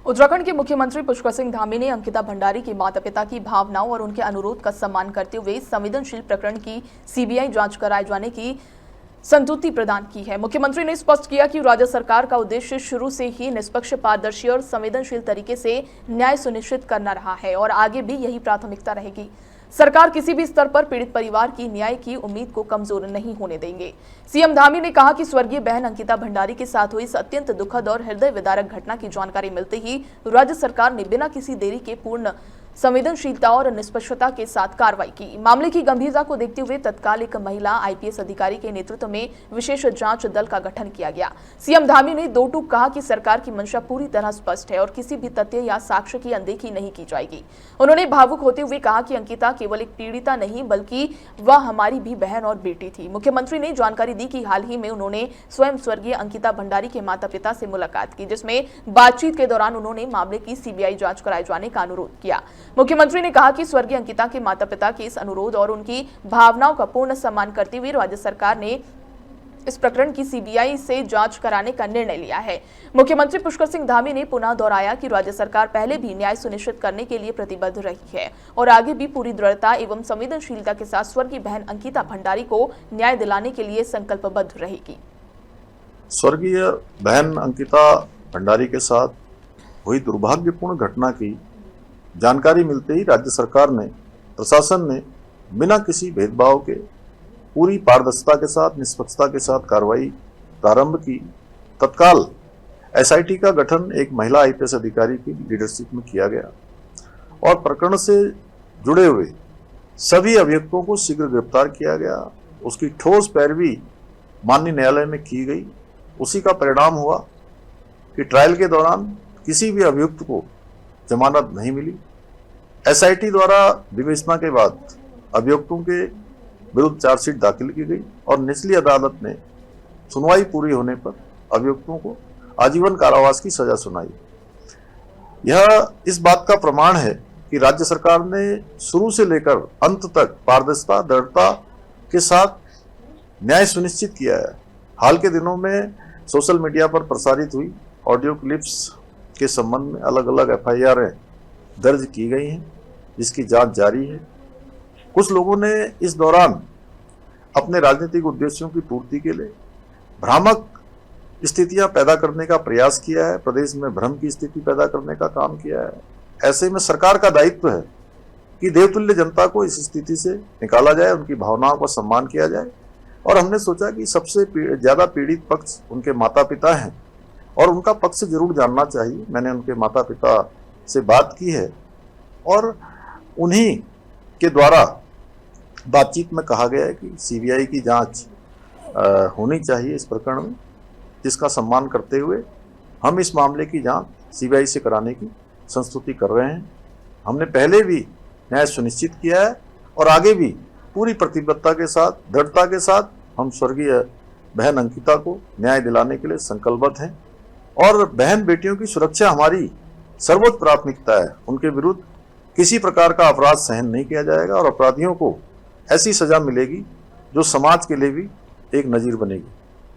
उत्तराखंड के मुख्यमंत्री पुष्कर सिंह धामी ने अंकिता भंडारी के माता पिता की भावनाओं और उनके अनुरोध का सम्मान करते हुए संवेदनशील प्रकरण की सीबीआई जांच कराए जाने की संतुष्टि प्रदान की है। मुख्यमंत्री ने स्पष्ट किया कि राज्य सरकार का उद्देश्य शुरू से ही निष्पक्ष, पारदर्शी और संवेदनशील तरीके से न्याय सुनिश्चित करना रहा है और आगे भी यही प्राथमिकता रहेगी। सरकार किसी भी स्तर पर पीड़ित परिवार की न्याय की उम्मीद को कमजोर नहीं होने देंगे। सीएम धामी ने कहा कि स्वर्गीय बहन अंकिता भंडारी के साथ हुई इस अत्यंत दुखद और हृदय विदारक घटना की जानकारी मिलते ही राज्य सरकार ने बिना किसी देरी के पूर्ण संवेदनशीलता और निष्पक्षता के साथ कार्रवाई की। मामले की गंभीरता को देखते हुए तत्काल एक महिला आईपीएस अधिकारी के नेतृत्व में विशेष जांच दल का गठन किया गया। सीएम धामी ने दो टूक कहा कि सरकार की मंशा पूरी तरह स्पष्ट है और किसी भी तथ्य या साक्ष्य की अनदेखी नहीं की जाएगी। उन्होंने भावुक होते हुए कहा कि अंकिता केवल एक पीड़िता नहीं बल्कि वह हमारी भी बहन और बेटी थी। मुख्यमंत्री ने जानकारी दी कि हाल ही में उन्होंने स्वयं स्वर्गीय अंकिता भंडारी के माता पिता से मुलाकात की, जिसमें बातचीत के दौरान उन्होंने मामले की सीबीआई जांच कराए जाने का अनुरोध किया। मुख्यमंत्री ने कहा कि स्वर्गीय अंकिता के माता पिता के इस अनुरोध और उनकी भावनाओं का पूर्ण सम्मान करते हुए राज्य सरकार ने इस प्रकरण की सीबीआई से जांच कराने का निर्णय लिया है। मुख्यमंत्री पुष्कर सिंह धामी ने पुनः दोहराया कि राज्य सरकार पहले भी न्याय सुनिश्चित करने के लिए प्रतिबद्ध रही है और आगे भी पूरी दृढ़ता एवं संवेदनशीलता के साथ स्वर्गीय बहन अंकिता भंडारी को न्याय दिलाने के लिए संकल्पबद्ध रहेगी। स्वर्गीय बहन अंकिता भंडारी के साथ हुई दुर्भाग्यपूर्ण घटना की जानकारी मिलते ही राज्य सरकार ने, प्रशासन ने बिना किसी भेदभाव के पूरी पारदर्शिता के साथ, निष्पक्षता के साथ कार्रवाई प्रारंभ की। तत्काल एसआईटी का गठन एक महिला आईपीएस अधिकारी की लीडरशिप में किया गया और प्रकरण से जुड़े हुए सभी अभियुक्तों को शीघ्र गिरफ्तार किया गया। उसकी ठोस पैरवी माननीय न्यायालय में की गई। उसी का परिणाम हुआ कि ट्रायल के दौरान किसी भी अभियुक्त को जमानत नहीं मिली। एसआईटी द्वारा विवेचना के बाद अभियुक्तों के विरुद्ध चार्जशीट दाखिल की गई और निचली अदालत ने सुनवाई पूरी होने पर अभियुक्तों को आजीवन कारावास की सजा सुनाई। यह इस बात का प्रमाण है कि राज्य सरकार ने शुरू से लेकर अंत तक पारदर्शिता, दृढ़ता के साथ न्याय सुनिश्चित किया है। हाल के दिनों में सोशल मीडिया पर प्रसारित हुई ऑडियो क्लिप्स के संबंध में अलग अलग एफआईआर दर्ज की गई हैं, जिसकी जांच जारी है। कुछ लोगों ने इस दौरान अपने राजनीतिक उद्देश्यों की पूर्ति के लिए भ्रामक स्थितियां पैदा करने का प्रयास किया है, प्रदेश में भ्रम की स्थिति पैदा करने का काम किया है। ऐसे में सरकार का दायित्व है कि देवतुल्य जनता को इस स्थिति से निकाला जाए, उनकी भावनाओं का सम्मान किया जाए। और हमने सोचा कि सबसे ज्यादा पीड़ित पक्ष उनके माता पिता हैं और उनका पक्ष जरूर जानना चाहिए। मैंने उनके माता पिता से बात की है और उन्हीं के द्वारा बातचीत में कहा गया है कि सीबीआई की जांच होनी चाहिए इस प्रकरण में, जिसका सम्मान करते हुए हम इस मामले की जांच सीबीआई से कराने की संस्तुति कर रहे हैं। हमने पहले भी न्याय सुनिश्चित किया है और आगे भी पूरी प्रतिबद्धता के साथ, दृढ़ता के साथ हम स्वर्गीय बहन अंकिता को न्याय दिलाने के लिए संकल्पबद्ध हैं और बहन बेटियों की सुरक्षा हमारी सर्वोच्च प्राथमिकता है। उनके विरुद्ध किसी प्रकार का अपराध सहन नहीं किया जाएगा और अपराधियों को ऐसी सजा मिलेगी जो समाज के लिए भी एक नजीर बनेगी।